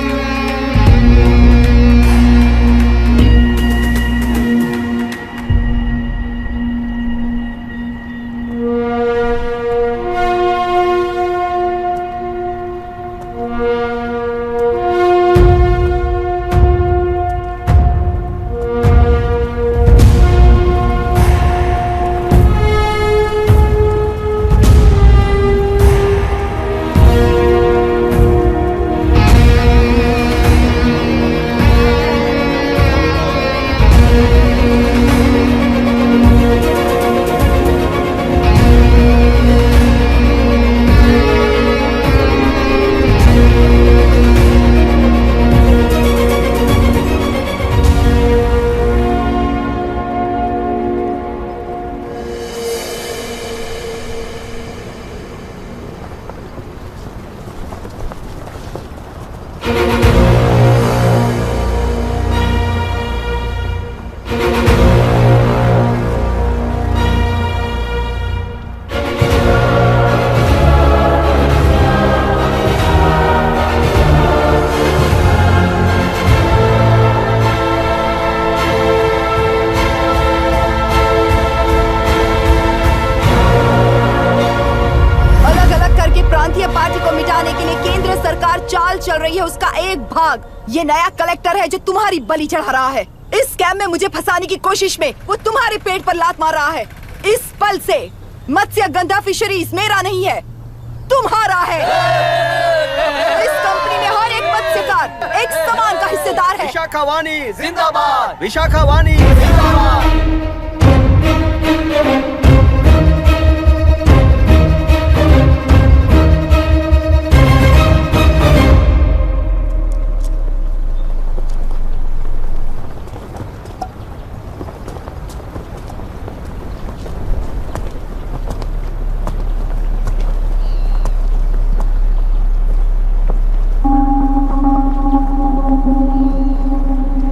ये नया कलेक्टर है जो तुम्हारी बलि चढ़ा रहा है। इस स्कैम में मुझे फंसाने की कोशिश में वो तुम्हारे पेट पर लात मार रहा है। इस पल से मत्स्यगंधा फिशरीज मेरा नहीं है, तुम्हारा है। इस कंपनी में हर एक मत्स्यकार एक समान का हिस्सेदार है। विशाखावाणी जिंदाबाद, विशाखावाणी जिंदाबाद।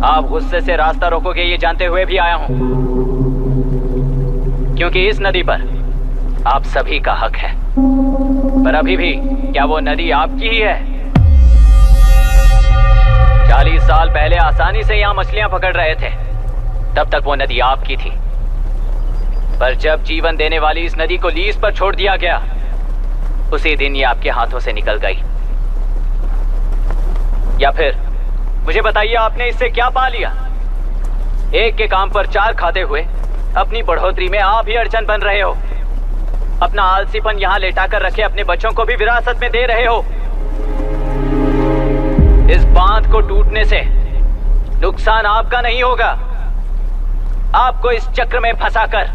आप गुस्से से रास्ता रोकोगे ये जानते हुए भी आया हूं, क्योंकि इस नदी पर आप सभी का हक है। पर अभी भी क्या वो नदी आपकी ही है? 40 साल पहले आसानी से यहां मछलियां पकड़ रहे थे, तब तक वो नदी आपकी थी। पर जब जीवन देने वाली इस नदी को लीज पर छोड़ दिया गया, उसी दिन ये आपके हाथों से निकल गई। या फिर मुझे बताइए, आपने इससे क्या पा लिया? एक के काम पर 4 खाते हुए अपनी बढ़ोतरी में आप ही अड़चन बन रहे हो। अपना आलसीपन यहाँ लेटाकर रखे अपने बच्चों को भी विरासत में दे रहे हो। इस बांध को टूटने से नुकसान आपका नहीं होगा, आपको इस चक्र में फंसाकर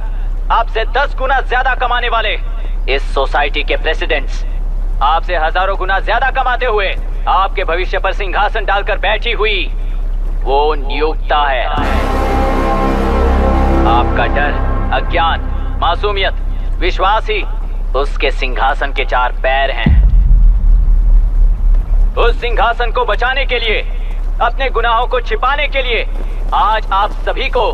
आपसे 10 गुना ज्यादा कमाने वाले इस सोसाइटी के प्रेसिडेंट्स आपसे हजारों गुना ज्यादा कमाते हुए आपके भविष्य पर सिंहासन डालकर बैठी हुई वो नियोक्ता है। आपका डर, अज्ञान, मासूमियत, विश्वास ही उसके सिंहासन के 4 पैर हैं। उस सिंहासन को बचाने के लिए, अपने गुनाहों को छिपाने के लिए आज आप सभी को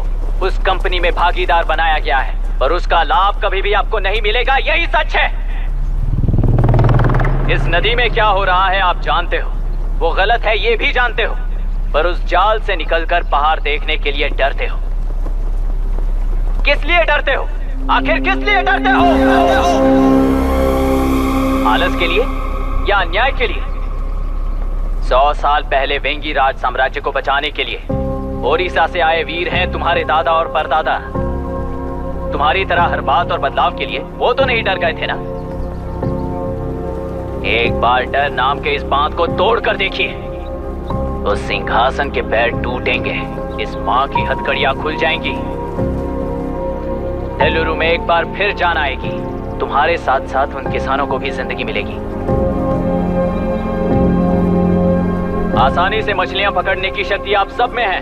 उस कंपनी में भागीदार बनाया गया है और उसका लाभ कभी भी आपको नहीं मिलेगा। यही सच है। इस नदी में क्या हो रहा है आप जानते हो, वो गलत है ये भी जानते हो, पर उस जाल से निकलकर पहाड़ देखने के लिए डरते हो। किस लिए डरते हो? आखिर किस लिए डरते हो? आलस के लिए या अन्याय के लिए? 100 साल पहले वेंगी राज साम्राज्य को बचाने के लिए ओडिशा से आए वीर हैं तुम्हारे दादा और परदादा। तुम्हारी तरह हर बात और बदलाव के लिए वो तो नहीं डर गए थे ना। एक बार डर नाम के इस बांध को तोड़ कर देखिए, उस सिंहासन के पैर टूटेंगे, इस मां की हथकड़ियां खुल जाएंगी, नेल्लूरू में एक बार फिर जान आएगी। तुम्हारे साथ साथ उन किसानों को भी जिंदगी मिलेगी। आसानी से मछलियां पकड़ने की शक्ति आप सब में है।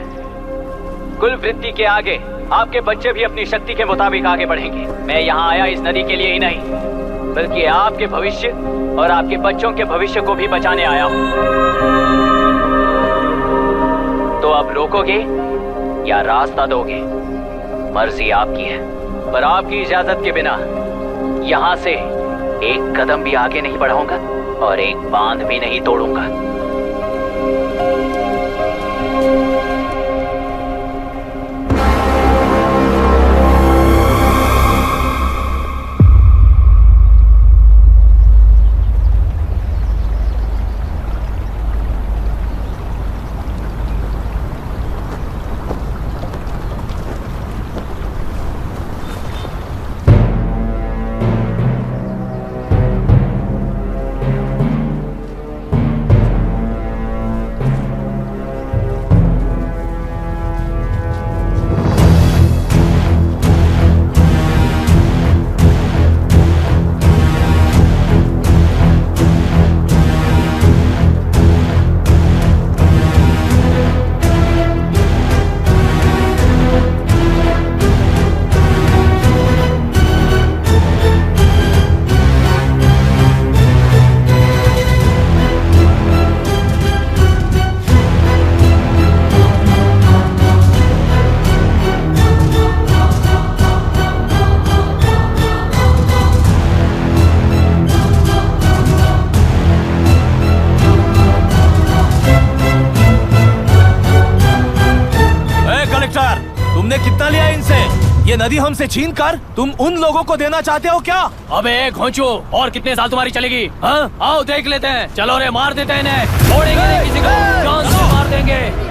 कुल वृत्ति के आगे आपके बच्चे भी अपनी शक्ति के मुताबिक आगे बढ़ेंगे। मैं यहाँ आया इस नदी के लिए ही नहीं, बल्कि आपके भविष्य और आपके बच्चों के भविष्य को भी बचाने आया हूँ। तो अब रोकोगे या रास्ता दोगे, मर्जी आपकी है, पर आपकी इजाजत के बिना यहाँ से एक कदम भी आगे नहीं बढ़ाऊंगा और एक बांध भी नहीं तोड़ूंगा। ये नदी हमसे छीन कर तुम उन लोगों को देना चाहते हो क्या? अबे घोंचो, और कितने साल तुम्हारी चलेगी? हाँ, आओ देख लेते हैं। चलो रे, मार देते हैं इन्हें, छोड़ेंगे नहीं किसी को, जान से मार देंगे।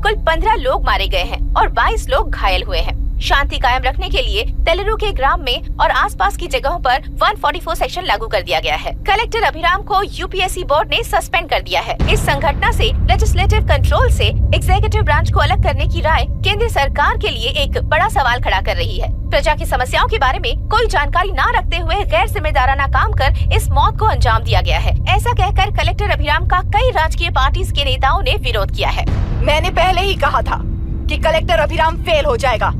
कुल 15 लोग मारे गए हैं और 22 लोग घायल हुए हैं। शांति कायम रखने के लिए तेलुरु के ग्राम में और आसपास की जगहों पर 144 सेक्शन लागू कर दिया गया है। कलेक्टर अभिराम को यूपीएससी बोर्ड ने सस्पेंड कर दिया है। इस संघटना से लेजिस्लेटिव कंट्रोल से एग्जीक्यूटिव ब्रांच को अलग करने की राय केंद्र सरकार के लिए एक बड़ा सवाल खड़ा कर रही है। प्रजा की समस्याओं के बारे में कोई जानकारी न रखते हुए गैर जिम्मेदाराना काम कर इस मौत को अंजाम दिया गया है। ऐसा कहकर कलेक्टर अभिराम का कई राजकीय पार्टी के नेताओं ने विरोध किया है। मैंने पहले ही कहा था कि कलेक्टर अभिराम फेल हो जाएगा।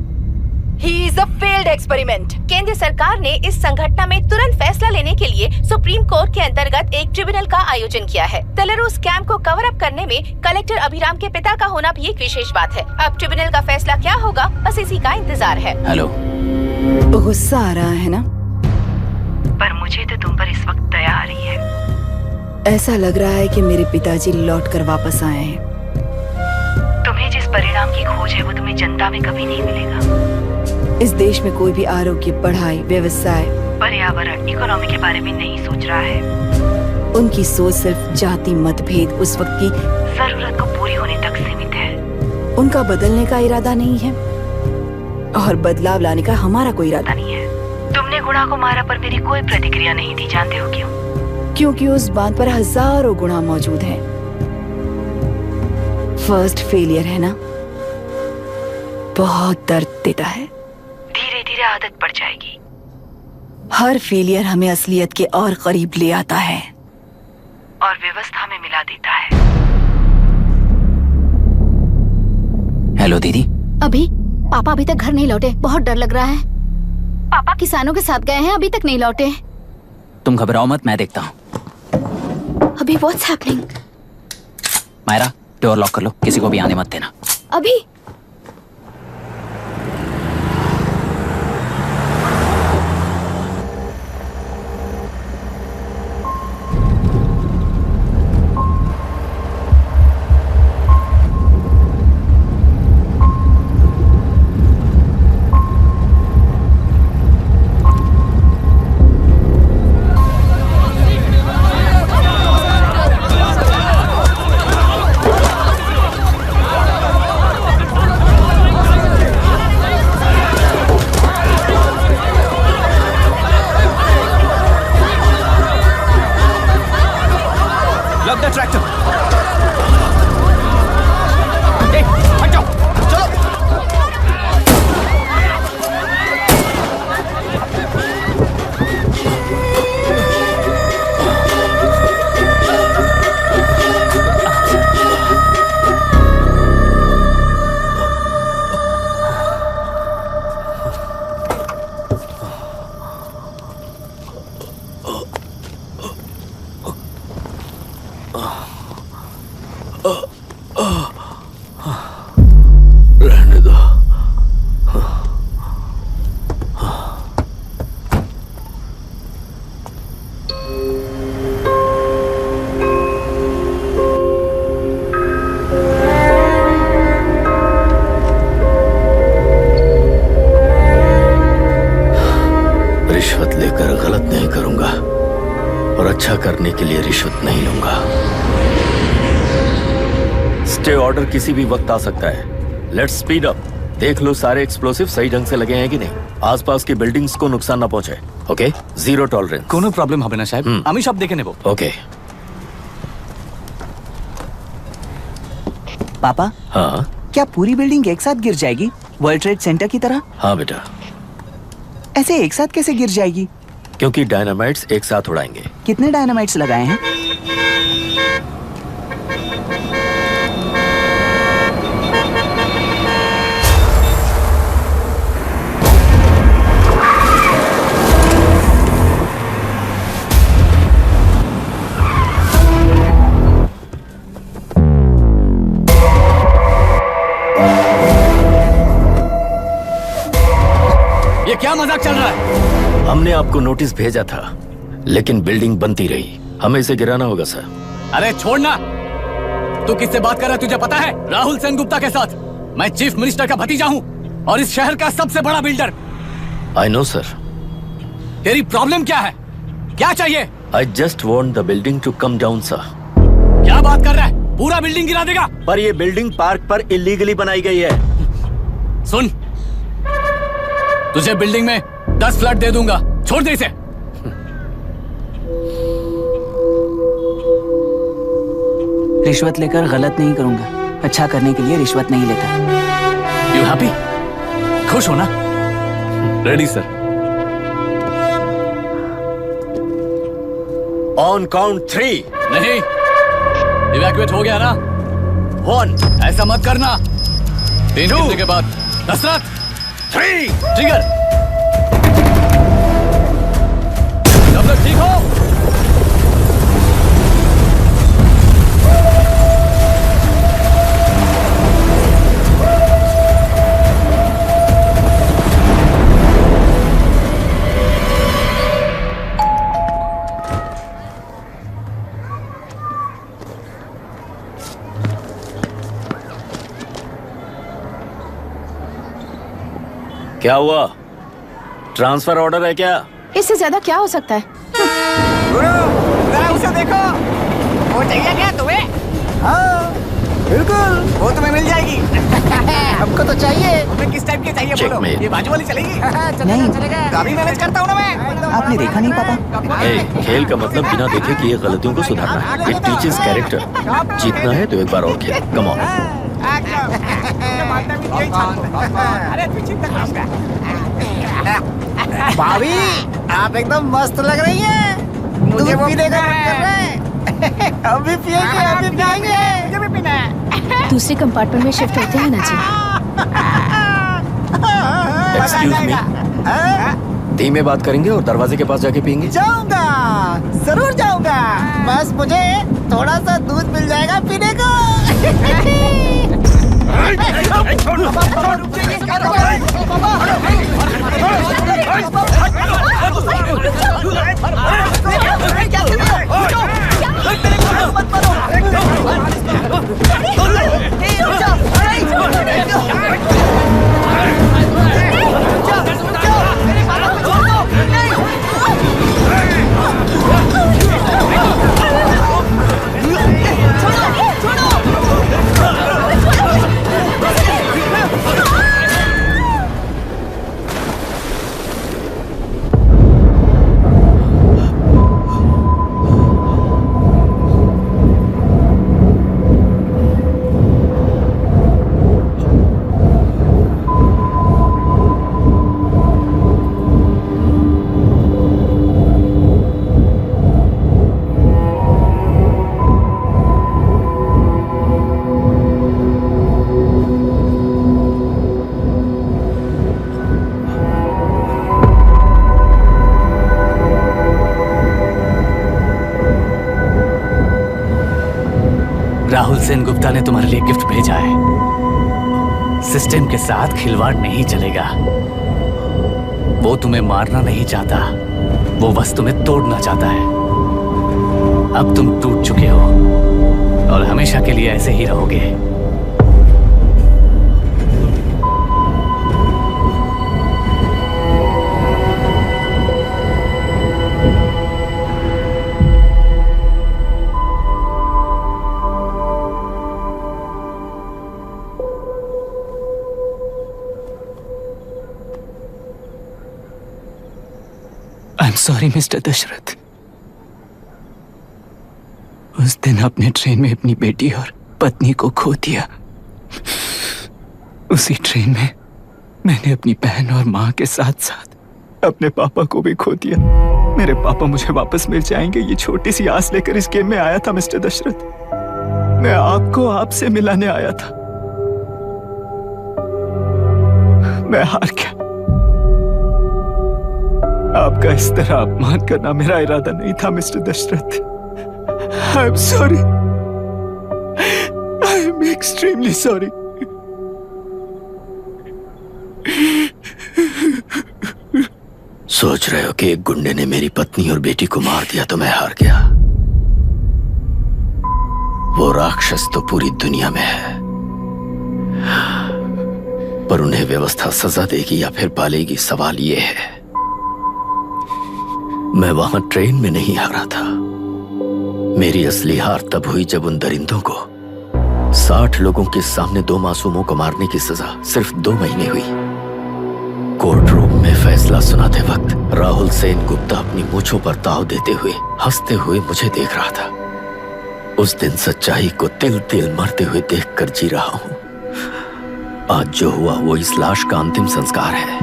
He is a failed experiment. केंद्र सरकार ने इस संघटना में तुरंत फैसला लेने के लिए सुप्रीम कोर्ट के अंतर्गत एक ट्रिब्यूनल का आयोजन किया है। तेलुरु स्कैम को कवर अप करने में कलेक्टर अभिराम के पिता का होना भी एक विशेष बात है। अब ट्रिब्यूनल का फैसला क्या होगा, बस इसी का इंतजार है। हेलो, गुस्सा आ रहा है ना? पर मुझे तो तुम पर इस वक्त दया आ रही है। ऐसा लग रहा है कि मेरे पिताजी लौट कर वापस आए हैं। तुम्हें जिस परिणाम की खोज है वो तुम्हें जनता में कभी नहीं मिलेगा। इस देश में कोई भी आरोग्य, पढ़ाई, व्यवसाय, पर्यावरण, इकोनॉमी के बारे में नहीं सोच रहा है। उनकी सोच सिर्फ जाति मतभेद उस वक्त की जरूरत को पूरी होने तक सीमित है। उनका बदलने का इरादा नहीं है और बदलाव लाने का हमारा कोई इरादा नहीं है। तुमने गुणा को मारा पर मेरी कोई प्रतिक्रिया नहीं दी, जानते हो क्यों? क्योंकि उस बात पर हजारों गुणा मौजूद हैं। फर्स्ट फेलियर है ना, बहुत दर्द देता है। धीरे धीरे आदत पड़ जाएगी। हर फेलियर हमें असलियत के और करीब ले आता है और व्यवस्था में मिला देता है। हेलो दीदी। अभी पापा अभी तक घर नहीं लौटे, बहुत डर लग रहा है। पापा किसानों के साथ गए हैं, अभी तक नहीं लौटे। तुम घबराओ मत, मैं देखता हूँ। अभी what's happening? Myra, door lock कर लो, किसी को भी आने मत देना। अभी रहने दो। रिश्वत लेकर गलत नहीं करूंगा और अच्छा करने के लिए रिश्वत नहीं लूंगा। स्टे ऑर्डर किसी भी वक्त आ सकता है। Let's speed up. देख लो सारे एक्सप्लोसिव सही ढंग से लगे हैं कि नहीं। आसपास की बिल्डिंग्स को नुकसान ना पहुंचे। Okay, zero tolerance. कोनो प्रॉब्लम হবে না সাহেব, আমি সব দেখে নেব। ओके। पापा, हाँ क्या पूरी बिल्डिंग एक साथ गिर जाएगी, वर्ल्ड ट्रेड सेंटर की तरह? हाँ बेटा। ऐसे एक साथ कैसे गिर जाएगी? क्योंकि डायनामाइट्स एक साथ उड़ाएंगे। कितने डायनामाइट्स लगाए हैं? ये क्या मजाक चल रहा है? हमने आपको नोटिस भेजा था, लेकिन बिल्डिंग बनती रही। हमें इसे गिराना होगा सर। अरे छोड़ना। तू किससे बात कर रहा है तुझे पता है? राहुल सेनगुप्ता के साथ। मैं चीफ मिनिस्टर का भतीजा हूँ और इस शहर का सबसे बड़ा बिल्डर। I know sir. तेरी प्रॉब्लम क्या है? क्या चाहिए? I just want the building to come down sir. क्या बात कर रहा है? पूरा बिल्डिंग गिरा देगा। पर ये बिल्डिंग पार्क पर इलीगली बनाई गई है। सुन, तुझे बिल्डिंग में 10 फ्लैट दे दूंगा, छोड़ दे इसे। रिश्वत लेकर गलत नहीं करूंगा, अच्छा करने के लिए रिश्वत नहीं लेता। You happy? खुश हो ना? Ready sir. On count 3। नहीं, इवैक्यूएट हो गया ना? 1। ऐसा मत करना। 3 गिनने के बाद दशरथ 3 ट्रिगर। सब लोग ठीक हो? क्या हुआ? ट्रांसफर ऑर्डर है क्या? इससे ज्यादा क्या हो सकता है? उसे देखो, वो चाहिए क्या तुम्हें? हाँ, बिल्कुल, वो तुम्हें मिल जाएगी। हमको तो चाहिए। तुम्हें किस टाइप की चाहिए बोलो? ये बाजू वाली चलेगी? नहीं, चलेगा। अभी मैनेज करता हूँ ना मैं। आपने देखा नहीं पापा? खेल का मतलब बिना देखे किए गलतियों को सुधारना है। It teaches character. जीतना है तो एक बार और खेल। Come on. अरे भाभी, आप एकदम मस्त लग रही हैं। मुझे पीने का मन कर रहा है। अभी पिएंगे, अभी पिएंगे। मुझे भी पीना है। दूसरे कंपार्टमेंट में शिफ्ट होते हैं ना जी। एक्सक्यूज मी, धीमे बात करेंगे और दरवाजे के पास जाके पियेंगे। जाऊंगा, जरूर जाऊंगा। बस मुझे थोड़ा सा दूध मिल जाएगा पीने को। राहुल सेन गुप्ता ने तुम्हारे लिए गिफ्ट भेजा है। सिस्टम के साथ खिलवाड़ नहीं चलेगा। वो तुम्हें मारना नहीं चाहता, वो बस तुम्हें तोड़ना चाहता है। अब तुम टूट चुके हो और हमेशा के लिए ऐसे ही रहोगे। I'm sorry, mister Dasharath. उस दिन अपने ट्रेन में अपनी बेटी और पत्नी को खो दिया। उसी ट्रेन में मैंने अपनी बहन और माँ के साथ साथ अपने पापा को भी खो दिया। मेरे पापा मुझे वापस मिल जाएंगे, ये छोटी सी आस लेकर इस गेम में आया था मिस्टर दशरथ। मैं आपको आपसे मिलाने आया था। मैं हार गया। आपका इस तरह अपमान करना मेरा इरादा नहीं था mister Dashrath. I am sorry. I am extremely sorry. सोच रहे हो कि एक गुंडे ने मेरी पत्नी और बेटी को मार दिया तो मैं हार गया? वो राक्षस तो पूरी दुनिया में है, पर उन्हें व्यवस्था सजा देगी या फिर पालेगी, सवाल ये है। मैं वहां ट्रेन में नहीं हारा था। मेरी असली हार तब हुई जब उन दरिंदों को 60 लोगों के सामने 2 मासूमों को मारने की सजा सिर्फ 2 महीने हुई। कोर्ट रूम में फैसला सुनाते वक्त राहुल सेन गुप्ता अपनी मूंछों पर ताव देते हुए हंसते हुए मुझे देख रहा था। उस दिन सच्चाई को तिल तिल मरते हुए देखकर जी रहा हूं। आज जो हुआ वो इस लाश का अंतिम संस्कार है।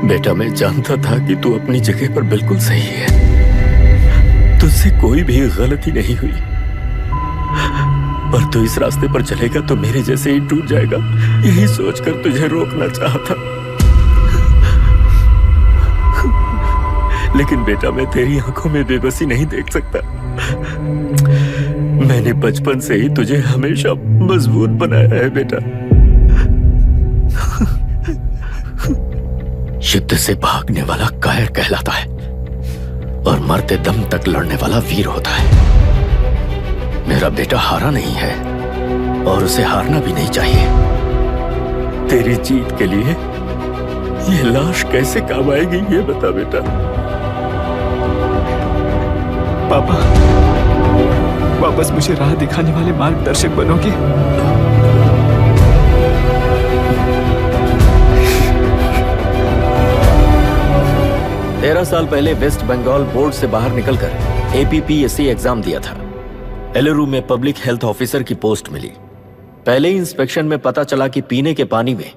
बेटा, मैं जानता था कि तू अपनी जगह पर बिल्कुल सही है। तुझसे कोई भी गलती नहीं हुई, पर तू इस रास्ते पर चलेगा तो मेरे जैसे ही टूट जाएगा, यही सोचकर तुझे रोकना चाहता। लेकिन बेटा, मैं तेरी आंखों में बेबसी नहीं देख सकता। मैंने बचपन से ही तुझे हमेशा मजबूत बनाया है बेटा। युद्ध से भागने वाला कायर कहलाता है और मरते दम तक लड़ने वाला वीर होता है। मेरा बेटा हारा नहीं है और उसे हारना भी नहीं चाहिए। तेरी जीत के लिए ये लाश कैसे काम आएगी, ये बता बेटा। पापा, वापस मुझे राह दिखाने वाले मार्गदर्शक बनोगे? 13 साल पहले वेस्ट बंगाल बोर्ड से बाहर निकलकर APPSC एग्जाम दिया था। एलरू में पब्लिक हेल्थ ऑफिसर की पोस्ट मिली। पहले ही इंस्पेक्शन में पता चला कि पीने के पानी में